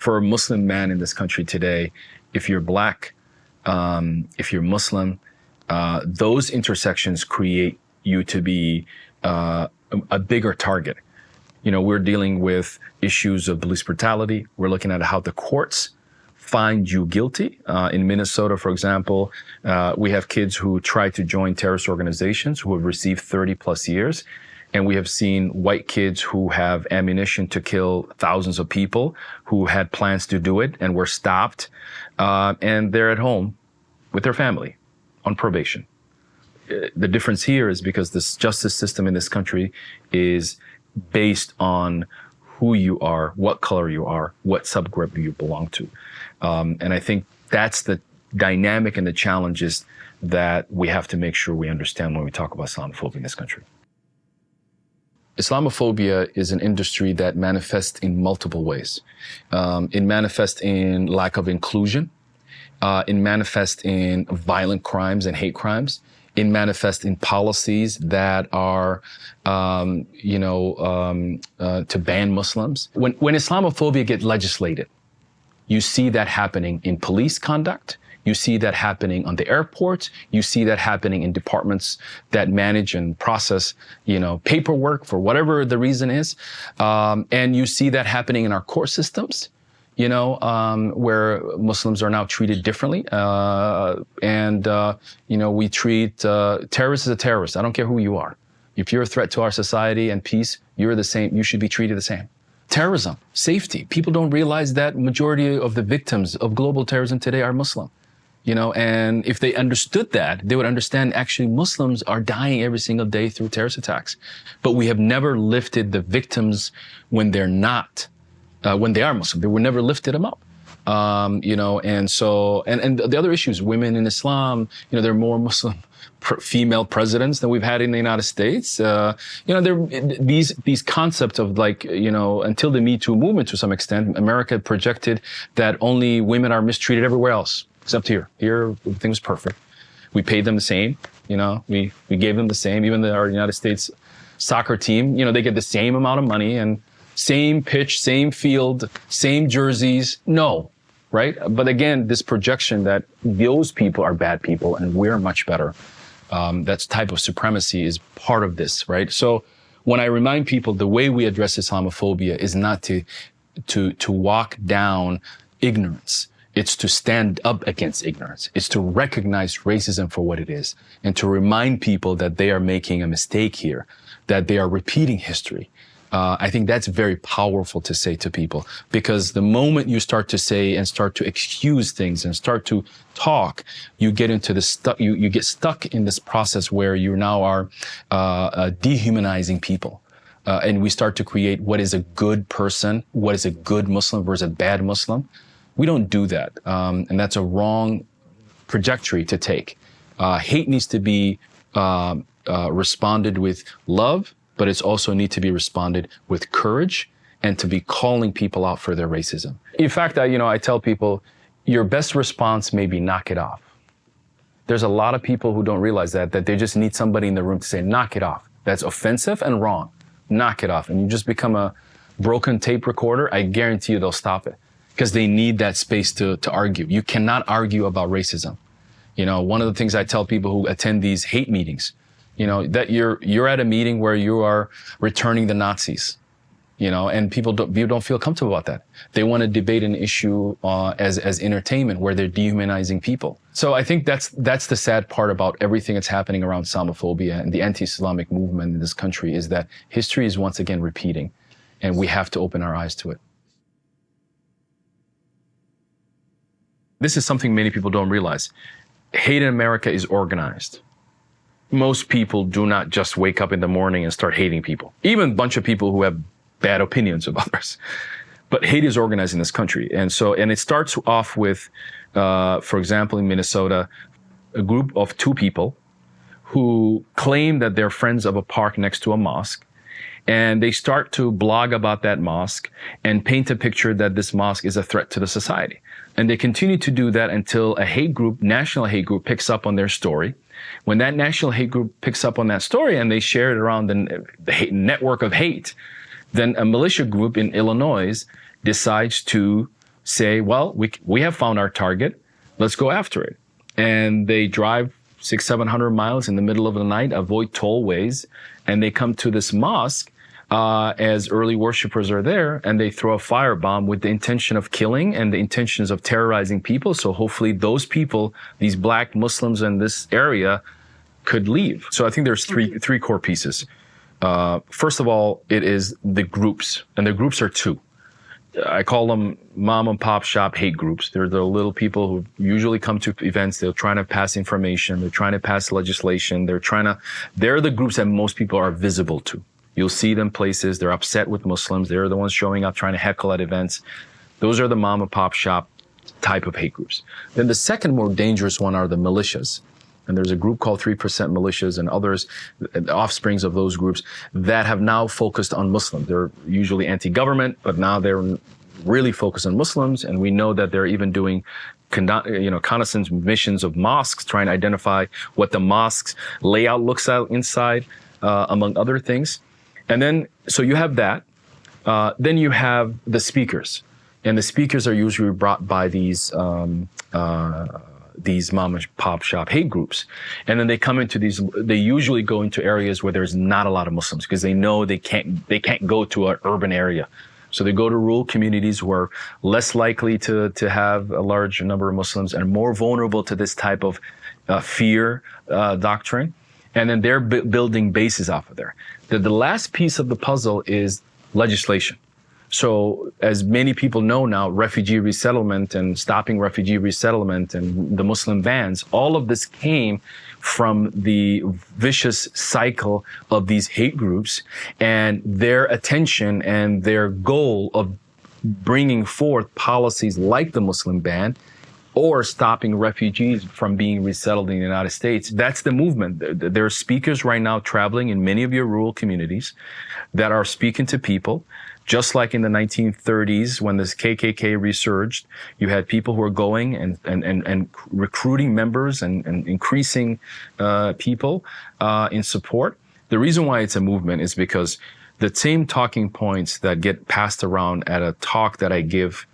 for a Muslim man in this country today, if you're Black, if you're Muslim, those intersections create you to be a bigger target. You know, we're dealing with issues of police brutality. We're looking at how the courts find you guilty. In Minnesota, for example, we have kids who try to join terrorist organizations who have received 30 plus years. And we have seen white kids who have ammunition to kill thousands of people who had plans to do it and were stopped. And they're at home with their family on probation. The difference here is because this justice system in this country is based on who you are, what color you are, what subgroup you belong to. And I think that's the dynamic and the challenges that we have to make sure we understand when we talk about Islamophobia in this country. Islamophobia is an industry that manifests in multiple ways. It manifests in lack of inclusion. It manifests in violent crimes and hate crimes. It manifests in policies that are, to ban Muslims. When Islamophobia gets legislated, you see that happening in police conduct. You see that happening on the airports. You see that happening in departments that manage and process, paperwork for whatever the reason is. And you see that happening in our court systems, where Muslims are now treated differently. We treat terrorists as a terrorist. I don't care who you are. If you're a threat to our society and peace, you're the same. You should be treated the same. Terrorism, safety. People don't realize that majority of the victims of global terrorism today are Muslim. And if they understood that, they would understand actually Muslims are dying every single day through terrorist attacks. But we have never lifted the victims when they're not, when they are Muslim. We never lifted them up. And the other issues, women in Islam, there are more Muslim female presidents than we've had in the United States. These concepts of until the Me Too movement to some extent, America projected that only women are mistreated everywhere else. Except here. Here, everything was perfect. We paid them the same, we gave them the same. Even our United States soccer team, they get the same amount of money and same pitch, same field, same jerseys. No, right? But again, this projection that those people are bad people and we're much better. That type of supremacy is part of this, right? So when I remind people the way we address Islamophobia is not to walk down ignorance. It's to stand up against ignorance. It's to recognize racism for what it is and to remind people that they are making a mistake here, that they are repeating history. I think that's very powerful to say to people because the moment you start to say and start to excuse things and start to talk, you get into you get stuck in this process where you now are dehumanizing people. And we start to create what is a good person, what is a good Muslim versus a bad Muslim. We don't do that. And that's a wrong trajectory to take. Hate needs to be responded with love, but it's also need to be responded with courage and to be calling people out for their racism. In fact, I tell people, your best response may be knock it off. There's a lot of people who don't realize that they just need somebody in the room to say, knock it off. That's offensive and wrong. Knock it off. And you just become a broken tape recorder. I guarantee you they'll stop it. Because they need that space to argue. You cannot argue about racism. One of the things I tell people who attend these hate meetings, that you're at a meeting where you are returning the Nazis, and people don't feel comfortable about that. They want to debate an issue as entertainment where they're dehumanizing people. So I think that's the sad part about everything that's happening around Islamophobia and the anti-Islamic movement in this country is that history is once again repeating, and we have to open our eyes to it. This is something many people don't realize. Hate in America is organized. Most people do not just wake up in the morning and start hating people. Even a bunch of people who have bad opinions of others. But hate is organized in this country. And it starts off with, for example, in Minnesota, a group of two people who claim that they're friends of a park next to a mosque. And they start to blog about that mosque and paint a picture that this mosque is a threat to the society. And they continue to do that until a hate group, national hate group, picks up on their story. When that national hate group picks up on that story and they share it around the hate network of hate, then a militia group in Illinois decides to say, well, we have found our target. Let's go after it. And they drive 600-700 miles in the middle of the night, avoid tollways, and they come to this mosque as early worshipers are there, and they throw a firebomb with the intention of killing and the intentions of terrorizing people. So hopefully those people, these black Muslims in this area, could leave. So I think there's three core pieces. First of all, it is the groups, and the groups are two. I call them mom and pop shop hate groups. They're the little people who usually come to events. They're trying to pass information. They're trying to pass legislation. They're the groups that most people are visible to. You'll see them places. They're upset with Muslims. They're the ones showing up, trying to heckle at events. Those are the mom and pop shop type of hate groups. Then the second more dangerous one are the militias. And there's a group called 3% militias and others, the offsprings of those groups, that have now focused on Muslims. They're usually anti-government, but now they're really focused on Muslims. And we know that they're even doing reconnaissance missions of mosques, trying to identify what the mosque's layout looks like inside, among other things. And then, so you have that. Then you have the speakers. And the speakers are usually brought by these mom and pop shop hate groups. And then they come into they usually go into areas where there's not a lot of Muslims because they know they can't go to an urban area. So they go to rural communities who are less likely to have a large number of Muslims and more vulnerable to this type of fear doctrine. And then they're building bases off of there. The last piece of the puzzle is legislation. So as many people know now, refugee resettlement and stopping refugee resettlement and the Muslim bans, all of this came from the vicious cycle of these hate groups and their attention and their goal of bringing forth policies like the Muslim ban or stopping refugees from being resettled in the United States. That's the movement. There are speakers right now traveling in many of your rural communities that are speaking to people. Just like in the 1930s, when this KKK resurged, you had people who were going and recruiting members and increasing people in support. The reason why it's a movement is because the same talking points that get passed around at a talk that I give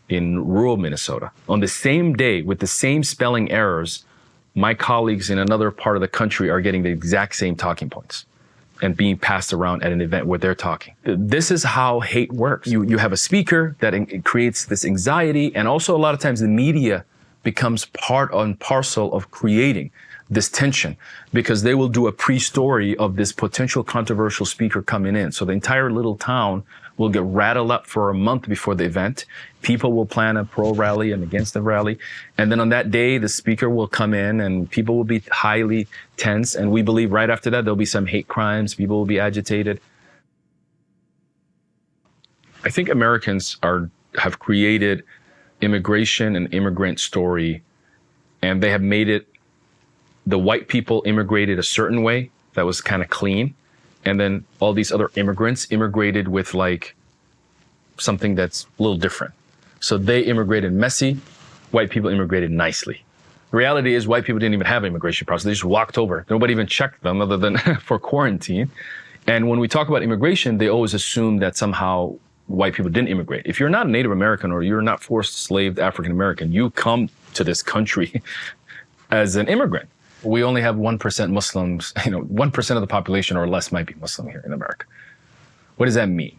in rural Minnesota, on the same day with the same spelling errors, my colleagues in another part of the country are getting the exact same talking points and being passed around at an event where they're talking. This is how hate works. You have a speaker that creates this anxiety, and also a lot of times the media becomes part and parcel of creating this tension because they will do a pre-story of this potential controversial speaker coming in. So the entire little town will get rattled up for a month before the event. People will plan a pro rally and against the rally. And then on that day, the speaker will come in and people will be highly tense. And we believe right after that, there'll be some hate crimes. People will be agitated. I think Americans have created immigration and immigrant story, and they have made it, the white people immigrated a certain way that was kind of clean. And then all these other immigrants immigrated with like something that's a little different. So they immigrated messy, white people immigrated nicely. The reality is white people didn't even have an immigration process. They just walked over. Nobody even checked them other than for quarantine. And when we talk about immigration, they always assume that somehow white people didn't immigrate. If you're not a Native American or you're not forced enslaved African American, you come to this country as an immigrant. We only have 1% Muslims, 1% of the population or less might be Muslim here in America. What does that mean?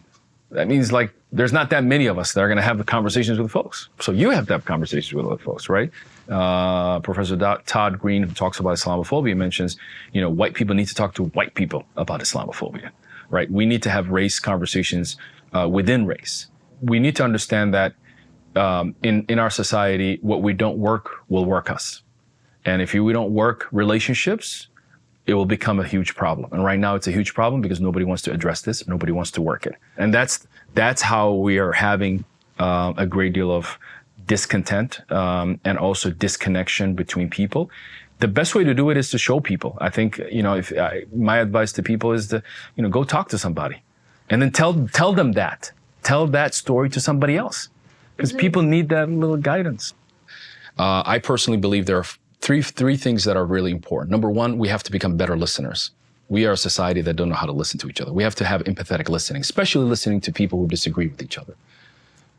That means like there's not that many of us that are going to have the conversations with folks. So you have to have conversations with other folks, right? Professor Todd Green, who talks about Islamophobia, mentions, white people need to talk to white people about Islamophobia, right? We need to have race conversations within race. We need to understand that in our society, what we don't work will work us. And if we don't work relationships, it will become a huge problem. And right now it's a huge problem because nobody wants to address this. Nobody wants to work it. And that's how we are having a great deal of discontent and also disconnection between people. The best way to do it is to show people. I think, my advice to people is to, go talk to somebody and then tell them that. Tell that story to somebody else because people need that little guidance. I personally believe there are three things that are really important. Number one, we have to become better listeners. We are a society that don't know how to listen to each other. We have to have empathetic listening, especially listening to people who disagree with each other.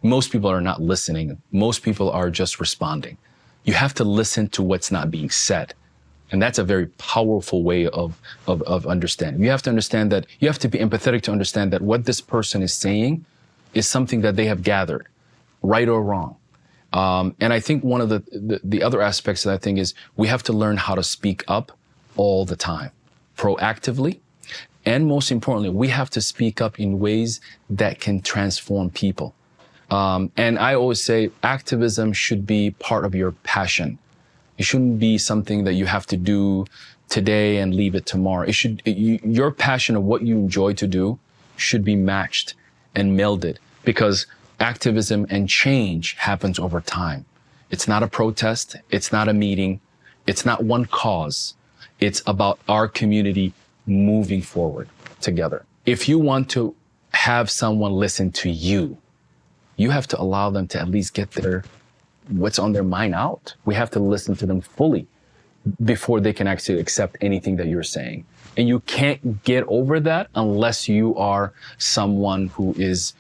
Most people are not listening. Most people are just responding. You have to listen to what's not being said. And that's a very powerful way of understanding. You have to understand that, you have to be empathetic to understand that what this person is saying is something that they have gathered, right or wrong. And I think one of the other aspects that I think is we have to learn how to speak up all the time, proactively. And most importantly, we have to speak up in ways that can transform people. And I always say activism should be part of your passion. It shouldn't be something that you have to do today and leave it tomorrow. Your passion of what you enjoy to do should be matched and melded, because activism and change happens over time. It's not a protest. It's not a meeting. It's not one cause. It's about our community moving forward together. If you want to have someone listen to you, you have to allow them to at least get what's on their mind out. We have to listen to them fully before they can actually accept anything that you're saying. And you can't get over that unless you are someone who is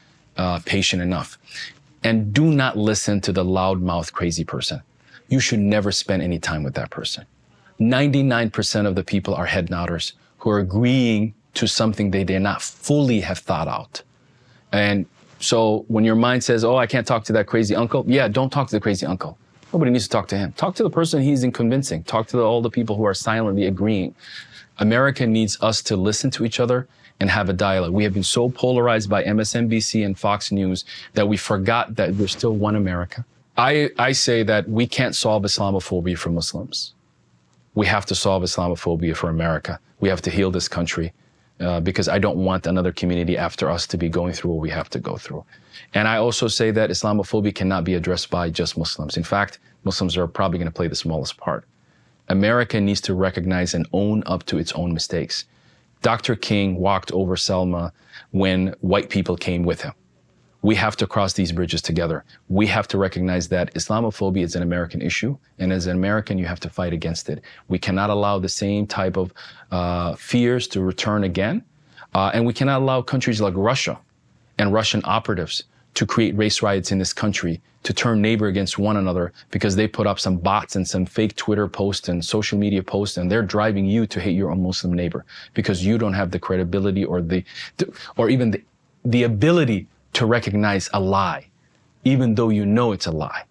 patient enough. And do not listen to the loudmouth crazy person. You should never spend any time with that person. 99% of the people are head nodders who are agreeing to something they did not fully have thought out. And so when your mind says, oh, I can't talk to that crazy uncle. Yeah, don't talk to the crazy uncle. Nobody needs to talk to him. Talk to the person he's convincing. Talk to all the people who are silently agreeing. America needs us to listen to each other and have a dialogue. We have been so polarized by MSNBC and Fox News that we forgot that we're still one America. I say that we can't solve Islamophobia for Muslims. We have to solve Islamophobia for America. We have to heal this country. Because I don't want another community after us to be going through what we have to go through. And I also say that Islamophobia cannot be addressed by just Muslims. In fact, Muslims are probably going to play the smallest part. America needs to recognize and own up to its own mistakes. Dr. King walked over Selma when white people came with him. We have to cross these bridges together. We have to recognize that Islamophobia is an American issue, and as an American, you have to fight against it. We cannot allow the same type of fears to return again, and we cannot allow countries like Russia and Russian operatives to create race riots in this country, to turn neighbor against one another because they put up some bots and some fake Twitter posts and social media posts, and they're driving you to hate your own Muslim neighbor because you don't have the credibility or even the ability to recognize a lie, even though you know it's a lie.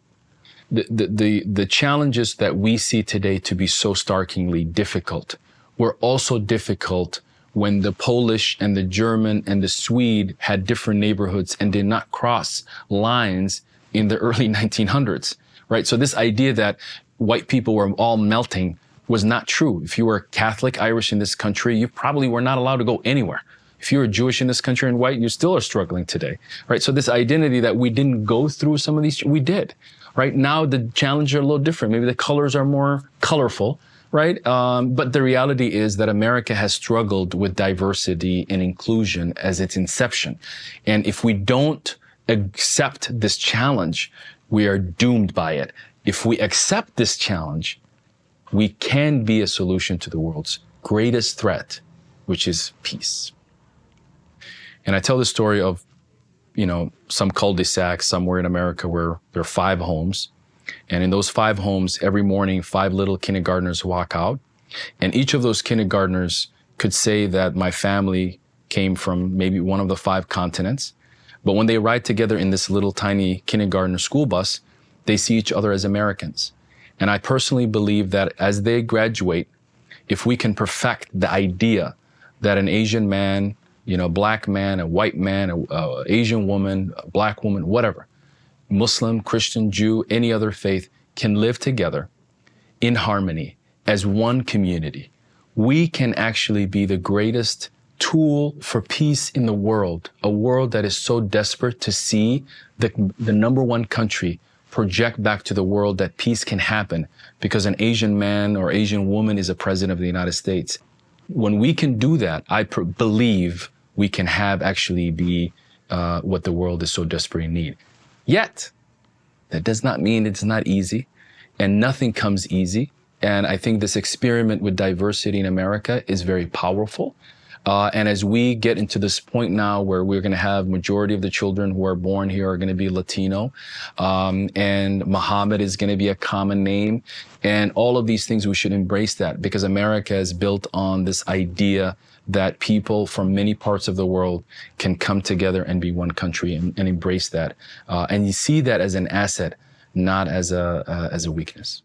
The challenges that we see today to be so starkly difficult were also difficult when the Polish and the German and the Swede had different neighborhoods and did not cross lines in the early 1900s, right? So this idea that white people were all melting was not true. If you were Catholic Irish in this country, you probably were not allowed to go anywhere. If you were Jewish in this country and white, you still are struggling today, right? So this identity that we didn't go through some of these, we did, right? Now the challenges are a little different. Maybe the colors are more colorful, right? But the reality is that America has struggled with diversity and inclusion as its inception. And if we don't accept this challenge, we are doomed by it. If we accept this challenge, we can be a solution to the world's greatest threat, which is peace. And I tell the story of, some cul-de-sac somewhere in America where there are 5 homes. And in those 5 homes, every morning, 5 little kindergartners walk out. And each of those kindergartners could say that my family came from maybe one of the 5 continents. But when they ride together in this little tiny kindergarten school bus, they see each other as Americans. And I personally believe that as they graduate, if we can perfect the idea that an Asian man, black man, a white man, a Asian woman, a black woman, whatever, Muslim, Christian, Jew, any other faith can live together in harmony as one community, we can actually be the greatest tool for peace in the world, a world that is so desperate to see the number one country project back to the world that peace can happen because an Asian man or Asian woman is a president of the United States. When we can do that, I believe we can have actually be what the world is so desperately in need. Yet, that does not mean it's not easy, and nothing comes easy. And I think this experiment with diversity in America is very powerful. And as we get into this point now where we're going to have majority of the children who are born here are going to be Latino, and Muhammad is going to be a common name, and all of these things, we should embrace that, because America is built on this idea that people from many parts of the world can come together and be one country, and embrace that. And you see that as an asset, not as a weakness.